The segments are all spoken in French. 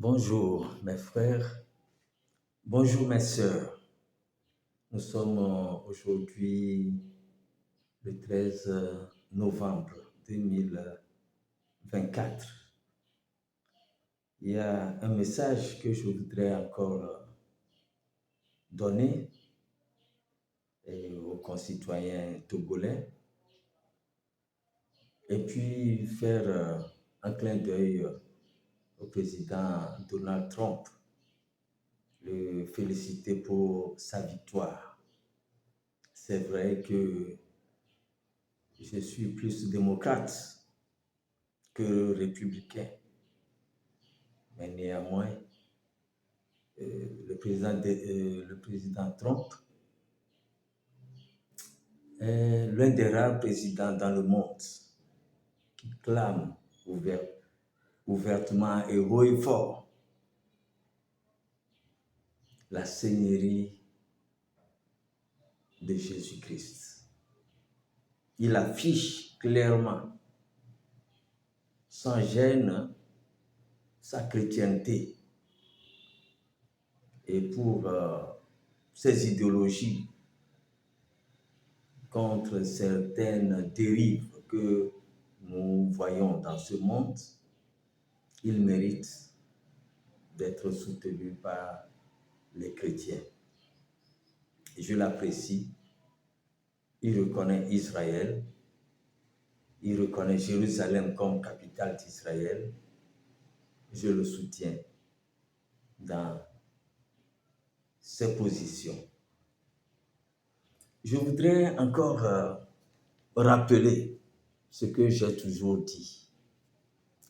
Bonjour mes frères, bonjour mes sœurs. Nous sommes aujourd'hui le 13 novembre 2024. Il y a un message que je voudrais encore donner aux concitoyens togolais et puis faire un clin d'œil au président Donald Trump, le féliciter pour sa victoire. C'est vrai que je suis plus démocrate que républicain. Mais néanmoins, le président Trump est l'un des rares présidents dans le monde qui clame ouvertement et haut et fort la seigneurie de Jésus-Christ. Il affiche clairement, sans gêne, sa chrétienté. Et pour ses idéologies contre certaines dérives que nous voyons dans ce monde, il mérite d'être soutenu par les chrétiens. Je l'apprécie. Il reconnaît Israël. Il reconnaît Jérusalem comme capitale d'Israël. Je le soutiens dans ses positions. Je voudrais encore rappeler ce que j'ai toujours dit.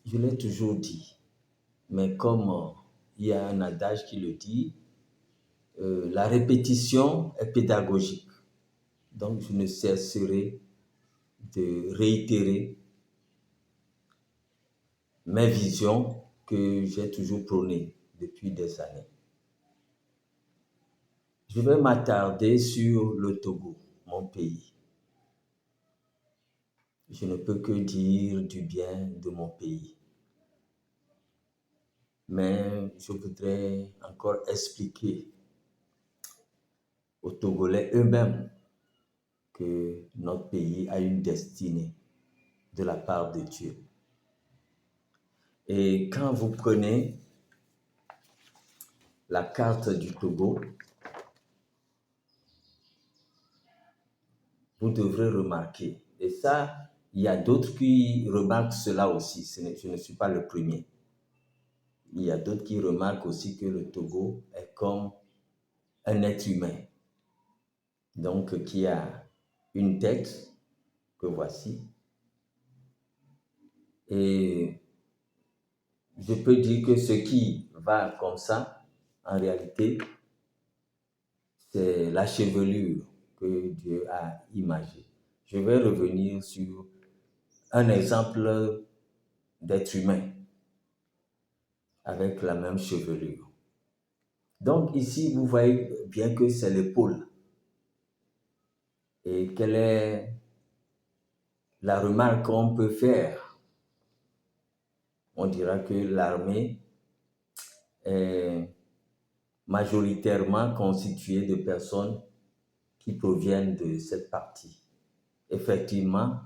Je l'ai toujours dit, mais comme il y a un adage qui le dit, la répétition est pédagogique. Donc je ne cesserai de réitérer mes visions que j'ai toujours prônées depuis des années. Je vais m'attarder sur le Togo, mon pays. Je ne peux que dire du bien de mon pays. Mais je voudrais encore expliquer aux Togolais eux-mêmes que notre pays a une destinée de la part de Dieu. Et quand vous prenez la carte du Togo, vous devrez remarquer, et ça, il y a d'autres qui remarquent cela aussi, je ne suis pas le premier. Il y a d'autres qui remarquent aussi que le Togo est comme un être humain, donc qui a une tête que voici. Et je peux dire que ce qui va comme ça, en réalité, c'est la chevelure que Dieu a imagée. Je vais revenir sur un exemple d'être humain avec la même chevelure. Donc ici, vous voyez bien que c'est l'épaule. Et quelle est la remarque qu'on peut faire? On dira que l'armée est majoritairement constituée de personnes qui proviennent de cette partie. Effectivement,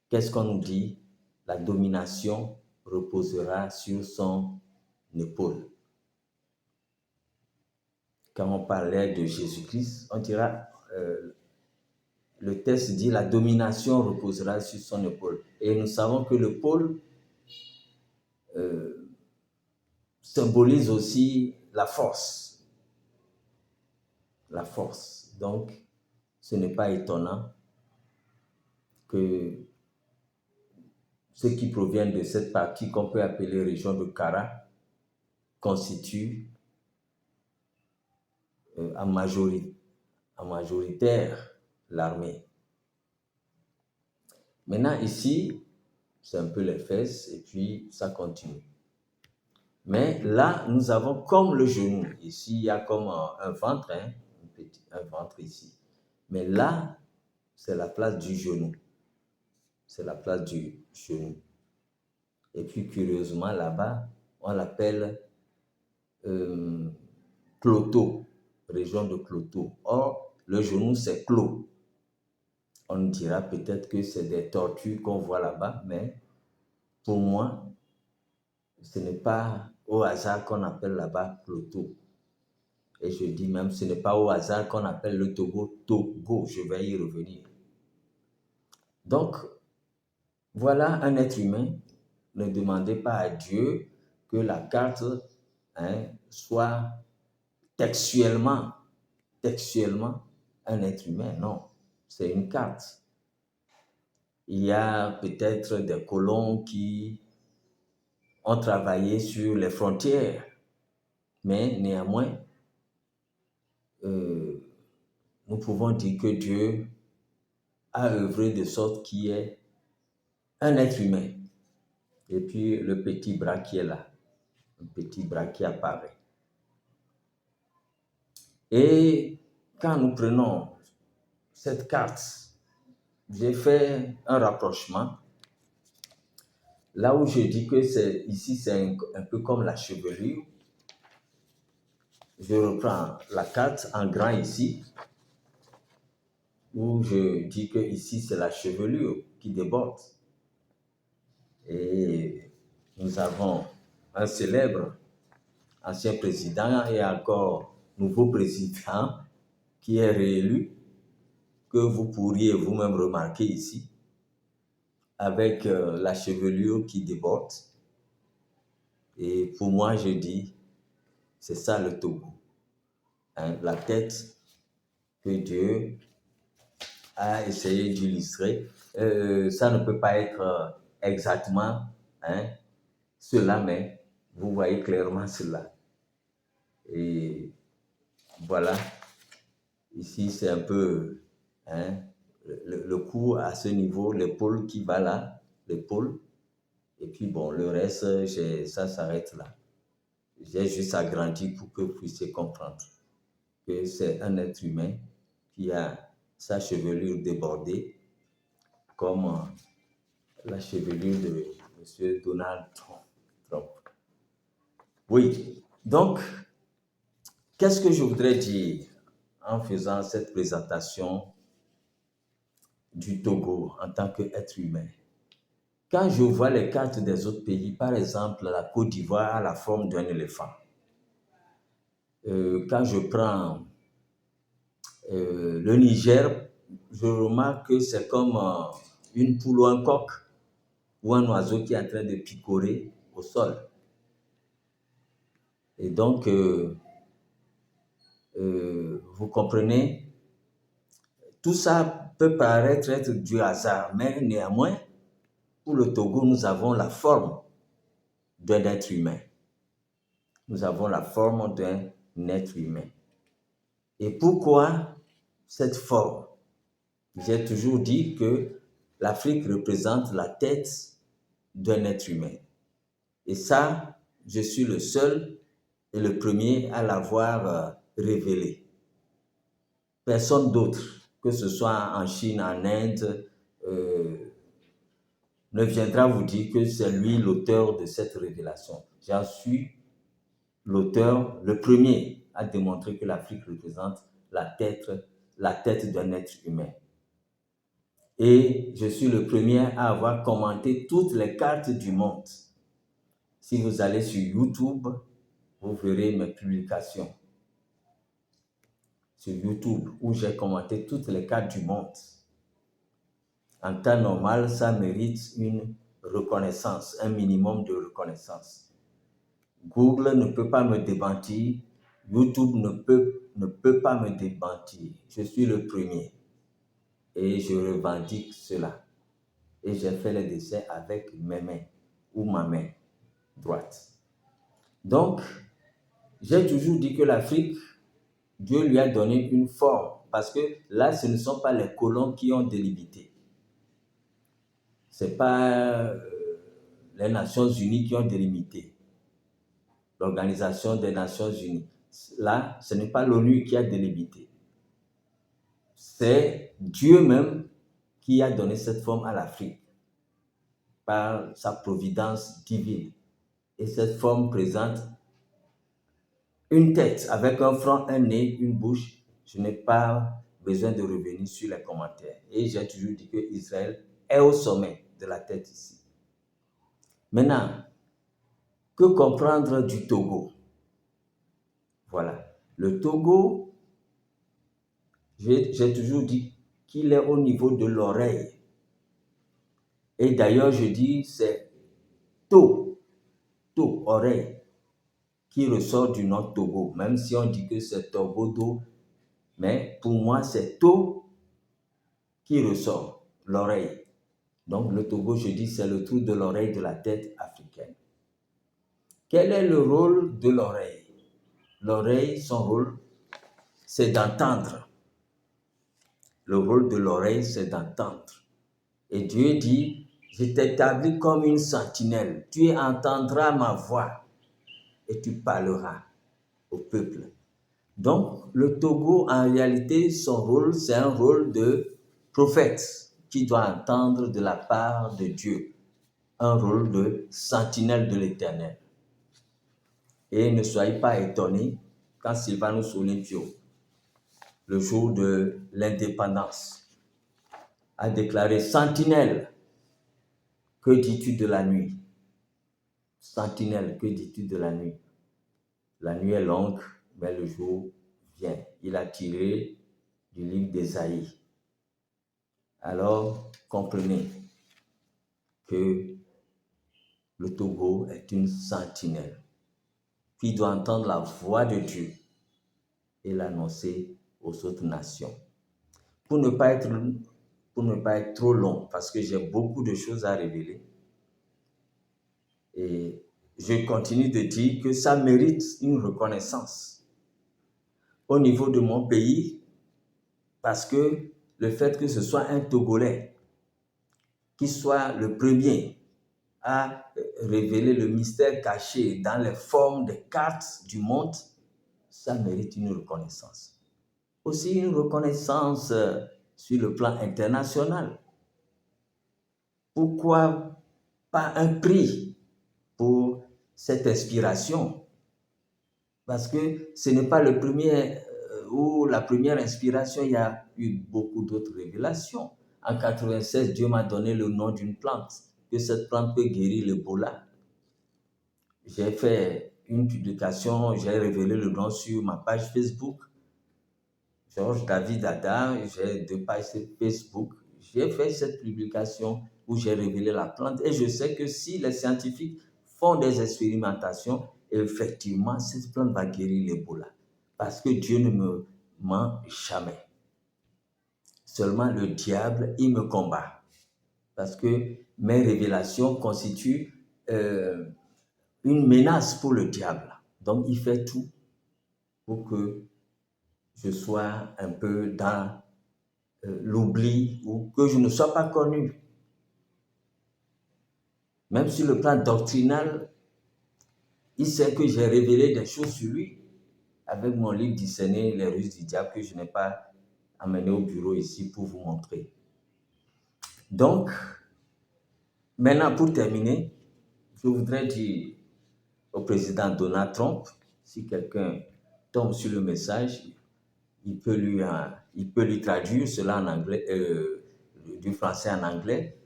qu'est-ce qu'on nous dit? La domination reposera sur son épaule. Quand on parlait de Jésus-Christ, on dira, le texte dit la domination reposera sur son épaule. Et nous savons que l'épaule symbolise aussi la force. La force. Donc, ce n'est pas étonnant que ceux qui proviennent de cette partie qu'on peut appeler région de Kara constituent en majoritaire l'armée. Maintenant ici, c'est un peu les fesses et puis ça continue. Mais là, nous avons comme le genou. Ici, il y a comme un ventre, un ventre ici. Mais là, c'est la place du genou. C'est la place du genou. Et puis, curieusement, là-bas, on l'appelle Cloto, région de Cloto. Or, le genou, c'est Clos. On dira peut-être que c'est des tortues qu'on voit là-bas, mais pour moi, ce n'est pas au hasard qu'on appelle là-bas Cloto. Et je dis même, ce n'est pas au hasard qu'on appelle le Togo Togo. Je vais y revenir. Donc, voilà un être humain. Ne demandez pas à Dieu que la carte soit textuellement un être humain. Non, c'est une carte. Il y a peut-être des colons qui ont travaillé sur les frontières, mais néanmoins, nous pouvons dire que Dieu a œuvré de sorte qu'il y ait un être humain. Et puis le petit bras qui est là, un petit bras qui apparaît. Et quand nous prenons cette carte, j'ai fait un rapprochement. Là où je dis que ici c'est un peu comme la chevelure, je reprends la carte en grand ici, où je dis que ici c'est la chevelure qui déborde. Et nous avons un célèbre ancien président et encore nouveau président qui est réélu, que vous pourriez vous-même remarquer ici, avec la chevelure qui déborde. Et pour moi, je dis, c'est ça le Togo. La tête que Dieu a essayé d'illustrer. Ça ne peut pas être exactement cela, mais vous voyez clairement cela. Et voilà, ici c'est un peu le cou à ce niveau, l'épaule qui va là, l'épaule. Et puis bon, le reste, ça s'arrête là. J'ai juste agrandi pour que vous puissiez comprendre que c'est un être humain qui a sa chevelure débordée, comme la chevelure de M. Donald Trump. Oui, donc, qu'est-ce que je voudrais dire en faisant cette présentation du Togo en tant qu'être humain? Quand je vois les cartes des autres pays, par exemple, la Côte d'Ivoire a la forme d'un éléphant. Quand je prends le Niger, je remarque que c'est comme une poule ou un coq ou un oiseau qui est en train de picorer au sol. Et donc, vous comprenez, tout ça peut paraître être du hasard, mais néanmoins, pour le Togo, nous avons la forme d'un être humain. Nous avons la forme d'un être humain. Et pourquoi cette forme? J'ai toujours dit que l'Afrique représente la tête d'un être humain. Et ça, je suis le seul et le premier à l'avoir révélé. Personne d'autre, que ce soit en Chine, en Inde, ne viendra vous dire que c'est lui l'auteur de cette révélation. J'en suis l'auteur, le premier à démontrer que l'Afrique représente la tête d'un être humain. Et je suis le premier à avoir commenté toutes les cartes du monde. Si vous allez sur YouTube, vous verrez mes publications sur YouTube où j'ai commenté toutes les cartes du monde. En temps normal, ça mérite une reconnaissance, un minimum de reconnaissance. Google ne peut pas me démentir, YouTube ne peut pas me démentir. Je suis le premier et je revendique cela. Et j'ai fait les dessins avec mes mains ou ma main droite. Donc, j'ai toujours dit que l'Afrique, Dieu lui a donné une forme parce que là, ce ne sont pas les colons qui ont délimité. Ce n'est pas les Nations Unies qui ont délimité. L'Organisation des Nations Unies. Là, ce n'est pas l'ONU qui a délimité. C'est Dieu même qui a donné cette forme à l'Afrique par sa providence divine. Et cette forme présente une tête avec un front, un nez, une bouche. Je n'ai pas besoin de revenir sur les commentaires. Et j'ai toujours dit que Israël est au sommet de la tête ici. Maintenant, que comprendre du Togo? Voilà. Le Togo, j'ai toujours dit qu'il est au niveau de l'oreille. Et d'ailleurs, je dis c'est To, oreille, qui ressort du nom Togo, même si on dit que c'est Togodo, mais pour moi, c'est To qui ressort, l'oreille. Donc, le Togo, je dis, c'est le trou de l'oreille de la tête africaine. Quel est le rôle de l'oreille? L'oreille, son rôle, c'est d'entendre. Le rôle de l'oreille, c'est d'entendre. Et Dieu dit, je t'établis comme une sentinelle. Tu entendras ma voix et tu parleras au peuple. Donc, le Togo, en réalité, son rôle, c'est un rôle de prophète qui doit entendre de la part de Dieu. Un rôle de sentinelle de l'Éternel. Et ne soyez pas étonnés quand Sylvanus Olympio, le jour de l'indépendance, a déclaré « Sentinelle, que dis-tu de la nuit ?» Sentinelle, que dis-tu de la nuit? La nuit est longue, mais le jour vient. Il a tiré du livre d'Ésaïe. Alors, comprenez que le Togo est une sentinelle qui doit entendre la voix de Dieu et l'annoncer aux autres nations. Pour ne pas être trop long, parce que j'ai beaucoup de choses à révéler, et je continue de dire que ça mérite une reconnaissance au niveau de mon pays, parce que le fait que ce soit un Togolais qui soit le premier à révéler le mystère caché dans les formes des cartes du monde, ça mérite une reconnaissance. Aussi une reconnaissance sur le plan international. Pourquoi pas un prix pour cette inspiration? Parce que ce n'est pas le premier ou la première inspiration, il y a eu beaucoup d'autres révélations. En 1996, Dieu m'a donné le nom d'une plante, que cette plante peut guérir l'Ebola. J'ai fait une publication, j'ai révélé le nom sur ma page Facebook. Georges David Adam, j'ai 2 pages sur Facebook. J'ai fait cette publication où j'ai révélé la plante et je sais que si les scientifiques font des expérimentations, effectivement, cette plante va guérir l'Ebola. Parce que Dieu ne me ment jamais. Seulement le diable, il me combat. Parce que mes révélations constituent une menace pour le diable. Donc, il fait tout pour que je sois un peu dans l'oubli ou que je ne sois pas connu. Même sur le plan doctrinal, il sait que j'ai révélé des choses sur lui avec mon livre Discerner les ruses du diable que je n'ai pas amené au bureau ici pour vous montrer. Donc, maintenant pour terminer, je voudrais dire au président Donald Trump, si quelqu'un tombe sur le message, il peut lui traduire cela en anglais, du français en anglais.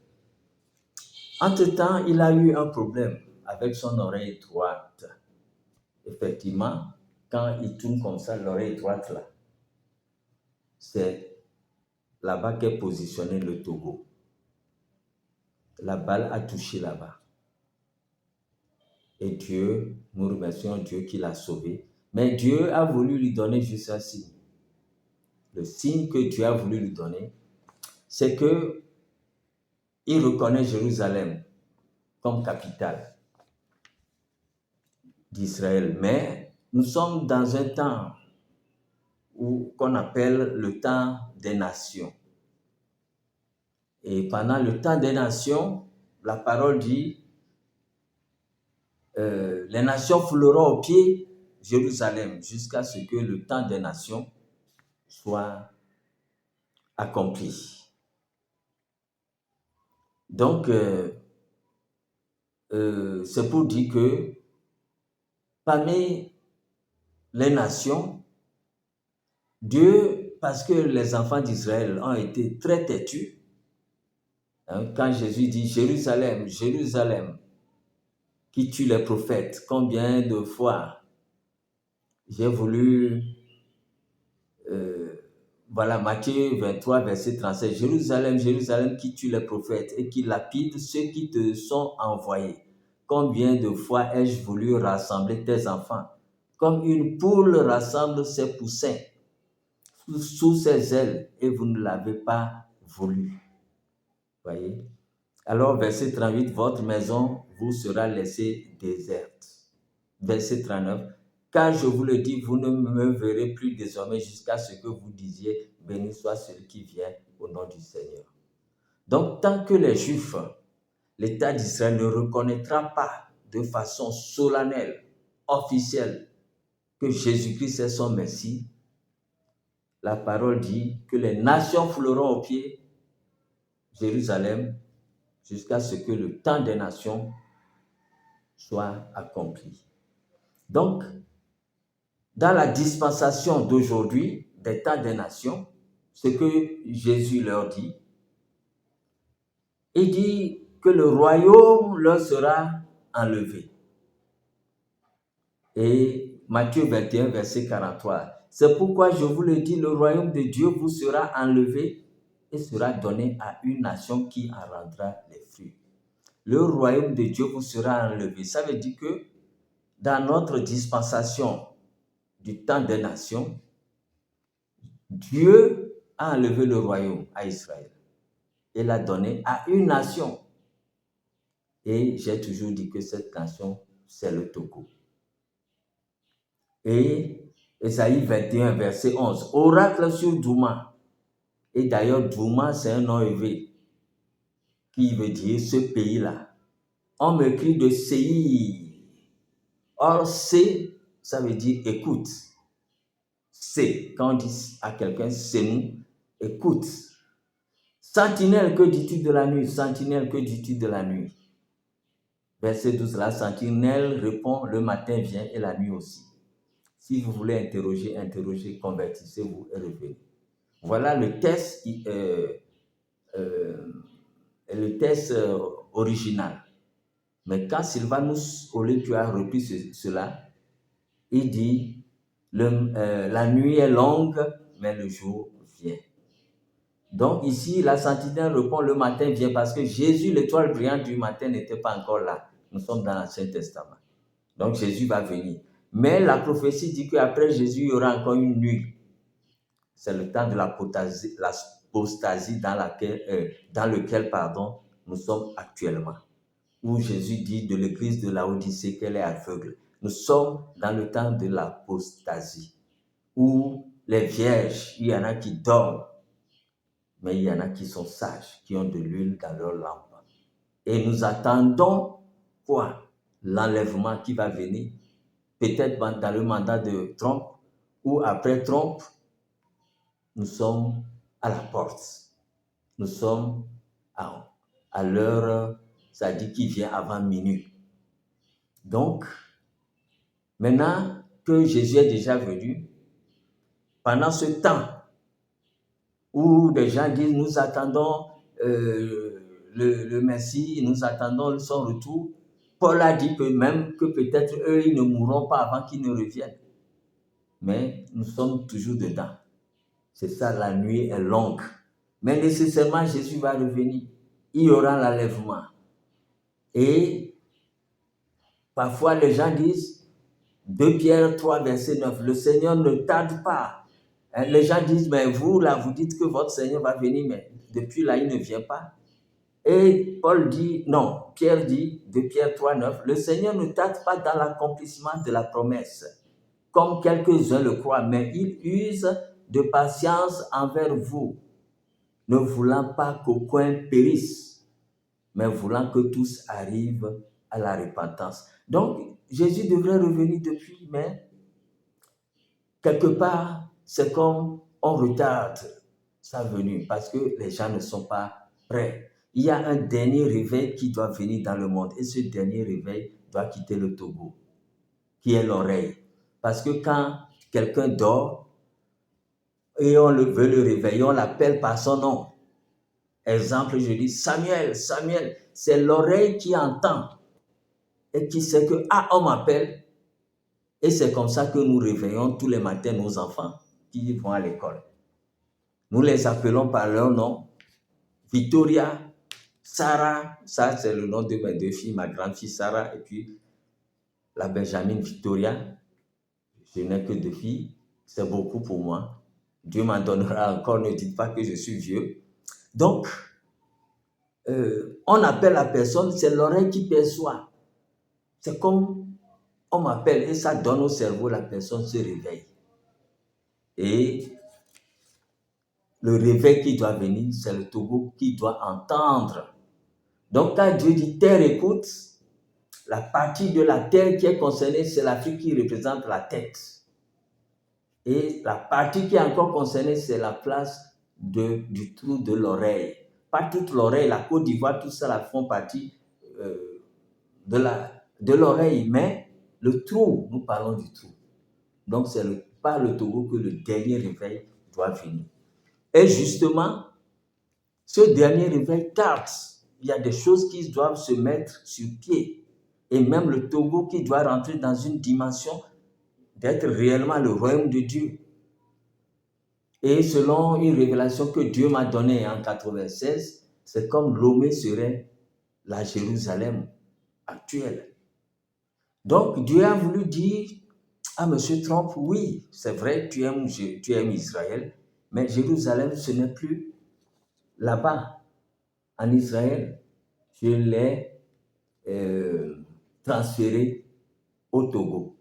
Entre-temps, il a eu un problème avec son oreille droite. Effectivement, quand il tourne comme ça, l'oreille droite là, c'est là-bas qu'est positionné le Togo. La balle a touché là-bas. Et Dieu, nous remercions Dieu qui l'a sauvé. Mais Dieu a voulu lui donner juste un signe. Le signe que Dieu a voulu lui donner, c'est que il reconnaît Jérusalem comme capitale d'Israël. Mais nous sommes dans un temps qu'on appelle le temps des nations. Et pendant le temps des nations, la parole dit, les nations fouleront au pied Jérusalem jusqu'à ce que le temps des nations soit accompli. Donc, c'est pour dire que parmi les nations, Dieu, parce que les enfants d'Israël ont été très têtus, hein, quand Jésus dit « Jérusalem, Jérusalem, qui tue les prophètes, combien de fois j'ai voulu... voilà, Matthieu 23, verset 37. « Jérusalem, Jérusalem, qui tue les prophètes et qui lapide ceux qui te sont envoyés. Combien de fois ai-je voulu rassembler tes enfants, comme une poule rassemble ses poussins sous ses ailes, et vous ne l'avez pas voulu. » Voyez? Alors, verset 38, « Votre maison vous sera laissée déserte. » Verset 39, « Car je vous le dis, vous ne me verrez plus désormais jusqu'à ce que vous disiez, béni soit celui qui vient au nom du Seigneur. » Donc, tant que les Juifs, l'État d'Israël ne reconnaîtra pas de façon solennelle, officielle, que Jésus-Christ est son Messie, la parole dit que les nations fouleront aux pieds Jérusalem jusqu'à ce que le temps des nations soit accompli. Donc, dans la dispensation d'aujourd'hui, des temps des nations, ce que Jésus leur dit, il dit que le royaume leur sera enlevé. Et Matthieu 21, verset 43, « C'est pourquoi je vous le dis, le royaume de Dieu vous sera enlevé et sera donné à une nation qui en rendra les fruits. » Le royaume de Dieu vous sera enlevé. Ça veut dire que dans notre dispensation du temps des nations, Dieu a enlevé le royaume à Israël et l'a donné à une nation. Et j'ai toujours dit que cette nation, c'est le Togo. Et Ésaïe 21, verset 11, « Oracle sur Douma. » Et d'ailleurs, Douma, c'est un nom élevé qui veut dire ce pays-là. On me crie de Séir. Or, c'est, ça veut dire écoute. C'est, quand on dit à quelqu'un, c'est nous, écoute. Sentinelle, que dis-tu de la nuit? Sentinelle, que dis-tu de la nuit? Verset 12, la sentinelle répond, le matin vient et la nuit aussi. Si vous voulez interrogez, convertissez-vous et revenez. Voilà le texte, original. Mais quand Sylvanus Olympio a repris cela, il dit, la nuit est longue, mais le jour vient. Donc ici, la sentinelle répond, le matin vient, parce que Jésus, l'étoile brillante du matin, n'était pas encore là. Nous sommes dans l'Ancien Testament. Donc Jésus va venir. Mais la prophétie dit qu'après Jésus, il y aura encore une nuit. C'est le temps de l'apostasie dans lequel nous sommes actuellement. Où Jésus dit de l'église de Laodicée qu'elle est aveugle. Nous sommes dans le temps de l'apostasie. Où les vierges, il y en a qui dorment. Mais il y en a qui sont sages, qui ont de l'huile dans leur lampe. Et nous attendons quoi? L'enlèvement qui va venir, peut-être dans le mandat de Trump, ou après Trump, nous sommes à la porte. Nous sommes à l'heure, ça dit qui vient avant minuit. Donc, maintenant que Jésus est déjà venu, pendant ce temps où des gens disent, nous attendons le Messie, nous attendons son retour, Paul a dit que même que peut-être eux, ils ne mourront pas avant qu'ils ne reviennent. Mais nous sommes toujours dedans. C'est ça, la nuit est longue. Mais nécessairement, Jésus va revenir. Il y aura l'enlèvement. Et parfois, les gens disent, 2 Pierre 3, verset 9, le Seigneur ne tarde pas. Les gens disent, mais vous, là, vous dites que votre Seigneur va venir, mais depuis là, il ne vient pas. Et Paul dit, non, Pierre dit, 2 Pierre 3, 9, le Seigneur ne tarde pas dans l'accomplissement de la promesse, comme quelques-uns le croient, mais il use de patience envers vous, ne voulant pas qu'aucun périsse, mais voulant que tous arrivent à la repentance. Donc, Jésus devrait revenir depuis, mais quelque part, c'est comme on retarde sa venue parce que les gens ne sont pas prêts. il y a un dernier réveil qui doit venir dans le monde. Et ce dernier réveil doit quitter le Togo, qui est l'oreille. Parce que quand quelqu'un dort et on veut le réveiller, on l'appelle par son nom. Exemple, je dis Samuel, Samuel, c'est l'oreille qui entend et qui sait que, ah, on m'appelle. Et c'est comme ça que nous réveillons tous les matins nos enfants qui vont à l'école. Nous les appelons par leur nom. Victoria, Sarah, ça c'est le nom de mes deux filles, ma grande fille Sarah et puis la Benjamin Victoria. Je n'ai que deux filles, c'est beaucoup pour moi. Dieu m'en donnera encore, ne dites pas que je suis vieux. Donc, on appelle la personne, c'est l'oreille qui perçoit. C'est comme on m'appelle et ça donne au cerveau, la personne se réveille. Et le réveil qui doit venir, c'est le Togo qui doit entendre. Donc, quand Dieu dit terre écoute, la partie de la terre qui est concernée, c'est l'Afrique qui représente la tête. Et la partie qui est encore concernée, c'est la place du trou de l'oreille. Pas toute l'oreille, la Côte d'Ivoire, tout ça là, font partie de l'oreille, mais le trou, nous parlons du trou. Donc, c'est par le Togo que le dernier réveil doit venir. Et justement, ce dernier réveil tarde. Il y a des choses qui doivent se mettre sur pied. Et même le Togo qui doit rentrer dans une dimension d'être réellement le royaume de Dieu. Et selon une révélation que Dieu m'a donnée en 1996, c'est comme Lomé serait la Jérusalem actuelle. Donc Dieu a voulu dire à M. Trump, oui, c'est vrai, tu aimes Israël, mais Jérusalem, ce n'est plus là-bas, en Israël. Je l'ai transféré au Togo.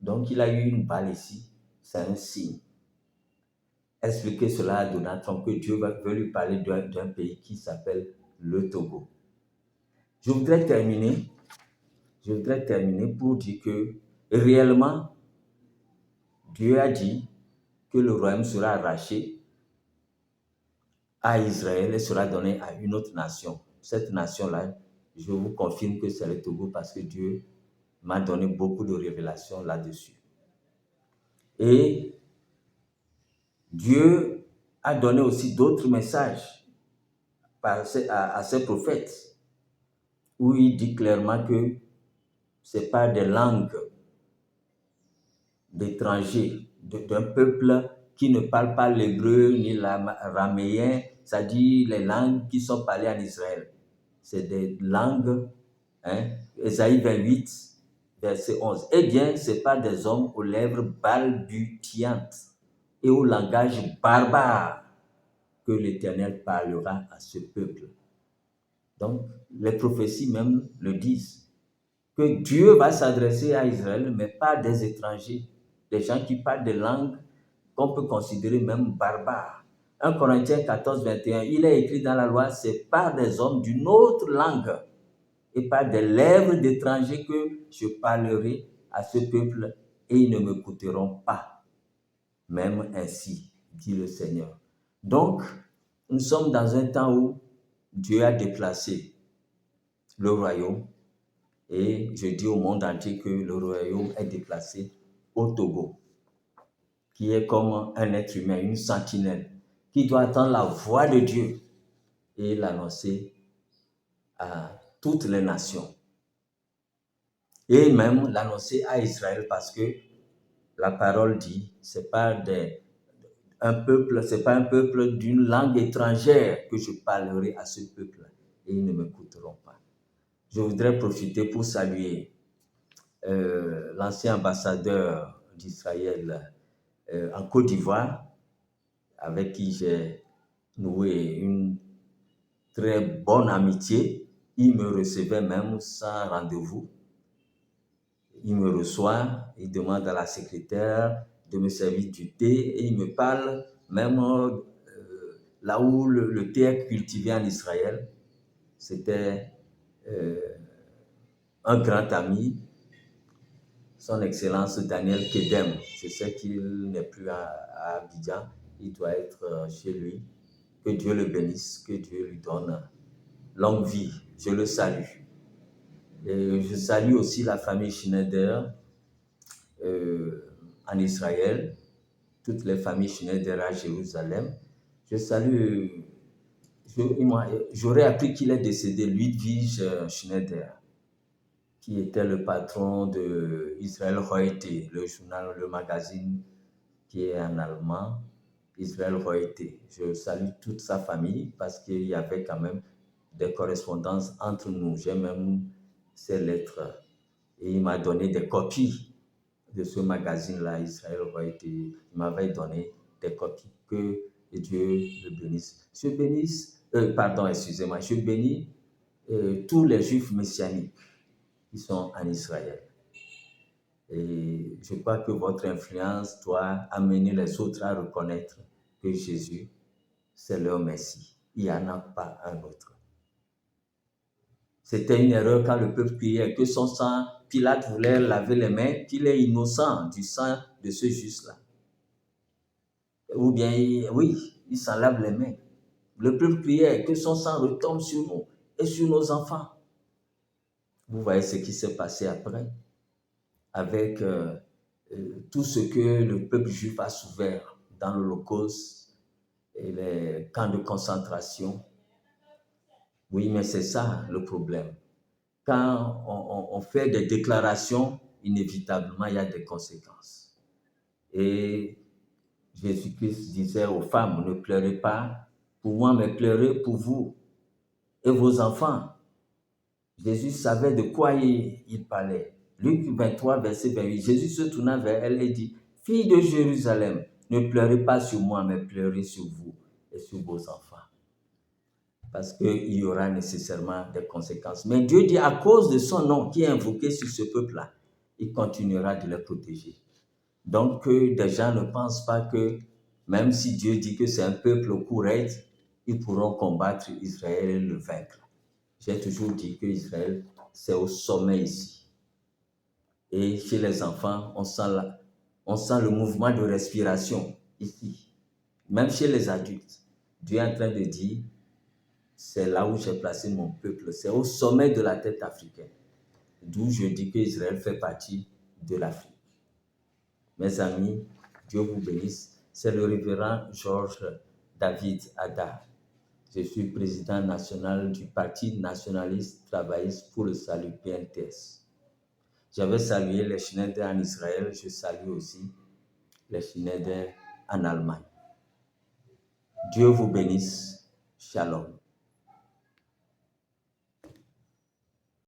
Donc il a eu une balle ici, c'est un signe. Expliquer cela à Donald Trump que Dieu veut lui parler d'un pays qui s'appelle le Togo. Je voudrais terminer pour dire que réellement, Dieu a dit que le royaume sera arraché à Israël et sera donné à une autre nation. Cette nation-là, je vous confirme que c'est le Togo parce que Dieu m'a donné beaucoup de révélations là-dessus. Et Dieu a donné aussi d'autres messages à ses prophètes où il dit clairement que ce n'est pas des langues d'étrangers, d'un peuple qui ne parle pas l'hébreu ni l'araméen, c'est-à-dire les langues qui sont parlées en Israël. C'est des langues, Ésaïe 28, verset 11. Eh bien, ce n'est pas des hommes aux lèvres balbutiantes et au langage barbare que l'Éternel parlera à ce peuple. Donc, les prophéties même le disent, que Dieu va s'adresser à Israël, mais pas des étrangers, des gens qui parlent des langues qu'on peut considérer même barbares. 1 Corinthiens 14, 21, il est écrit dans la loi, c'est par des hommes d'une autre langue et par des lèvres d'étrangers que je parlerai à ce peuple et ils ne m'écouteront pas. Même ainsi, dit le Seigneur. Donc, nous sommes dans un temps où Dieu a déplacé le royaume et je dis au monde entier que le royaume est déplacé au Togo, qui est comme un être humain, une sentinelle, qui doit attendre la voix de Dieu et l'annoncer à toutes les nations. Et même l'annoncer à Israël parce que la parole dit, c'est pas un peuple d'une langue étrangère que je parlerai à ce peuple et ils ne m'écouteront pas. Je voudrais profiter pour saluer l'ancien ambassadeur d'Israël en Côte d'Ivoire, avec qui j'ai noué une très bonne amitié. Il me recevait même sans rendez-vous. Il me reçoit, il demande à la secrétaire de me servir du thé et il me parle même là où le thé est cultivé en Israël. C'était un grand ami, son Excellence Daniel Kedem. Je sais qu'il n'est plus à Abidjan, il doit être chez lui. Que Dieu le bénisse, que Dieu lui donne longue vie, je le salue. Et je salue aussi la famille Schneider en Israël, toutes les familles Schneider à Jérusalem. Je salue, j'aurais appris qu'il est décédé, Ludwig Schneider, qui était le patron de Israel Heute, le journal, le magazine qui est en allemand, Israel Heute. Je salue toute sa famille parce qu'il y avait quand même des correspondances entre nous. J'ai même ses lettres et il m'a donné des copies de ce magazine-là, Israel Heute. Il m'avait donné des copies. Que Dieu le bénisse. Je bénisse, excusez-moi, je bénis tous les juifs messianiques qui sont en Israël. Et je crois que votre influence doit amener les autres à reconnaître que Jésus, c'est leur Messie. Il n'y en a pas un autre. C'était une erreur quand le peuple priait que son sang, Pilate voulait laver les mains, qu'il est innocent du sang de ce juste-là. Ou bien, oui, il s'en lave les mains. Le peuple priait que son sang retombe sur nous et sur nos enfants. Vous voyez ce qui s'est passé après, avec tout ce que le peuple juif a souffert dans l'Holocauste et les camps de concentration. Oui, mais c'est ça le problème. Quand on fait des déclarations, inévitablement, il y a des conséquences. Et Jésus-Christ disait aux femmes, ne pleurez pas pour moi, mais pleurez pour vous et vos enfants. Jésus savait de quoi il parlait. Luc 23, verset 28, Jésus se tourna vers elle et dit, « Fille de Jérusalem, ne pleurez pas sur moi, mais pleurez sur vous et sur vos enfants. » Parce qu'il y aura nécessairement des conséquences. Mais Dieu dit, à cause de son nom qui est invoqué sur ce peuple-là, il continuera de les protéger. Donc, que des gens ne pensent pas que, même si Dieu dit que c'est un peuple au cou raide, ils pourront combattre Israël et le vaincre. J'ai toujours dit que Israël, c'est au sommet ici. Et chez les enfants, on sent le mouvement de respiration ici. Même chez les adultes, Dieu est en train de dire, c'est là où j'ai placé mon peuple, c'est au sommet de la tête africaine. D'où je dis qu'Israël fait partie de l'Afrique. Mes amis, Dieu vous bénisse. C'est le révérend Georges David Ada. Je suis président national du Parti nationaliste travailliste pour le salut PNTS. J'avais salué les Schneider en Israël, je salue aussi les Schneider en Allemagne. Dieu vous bénisse. Shalom.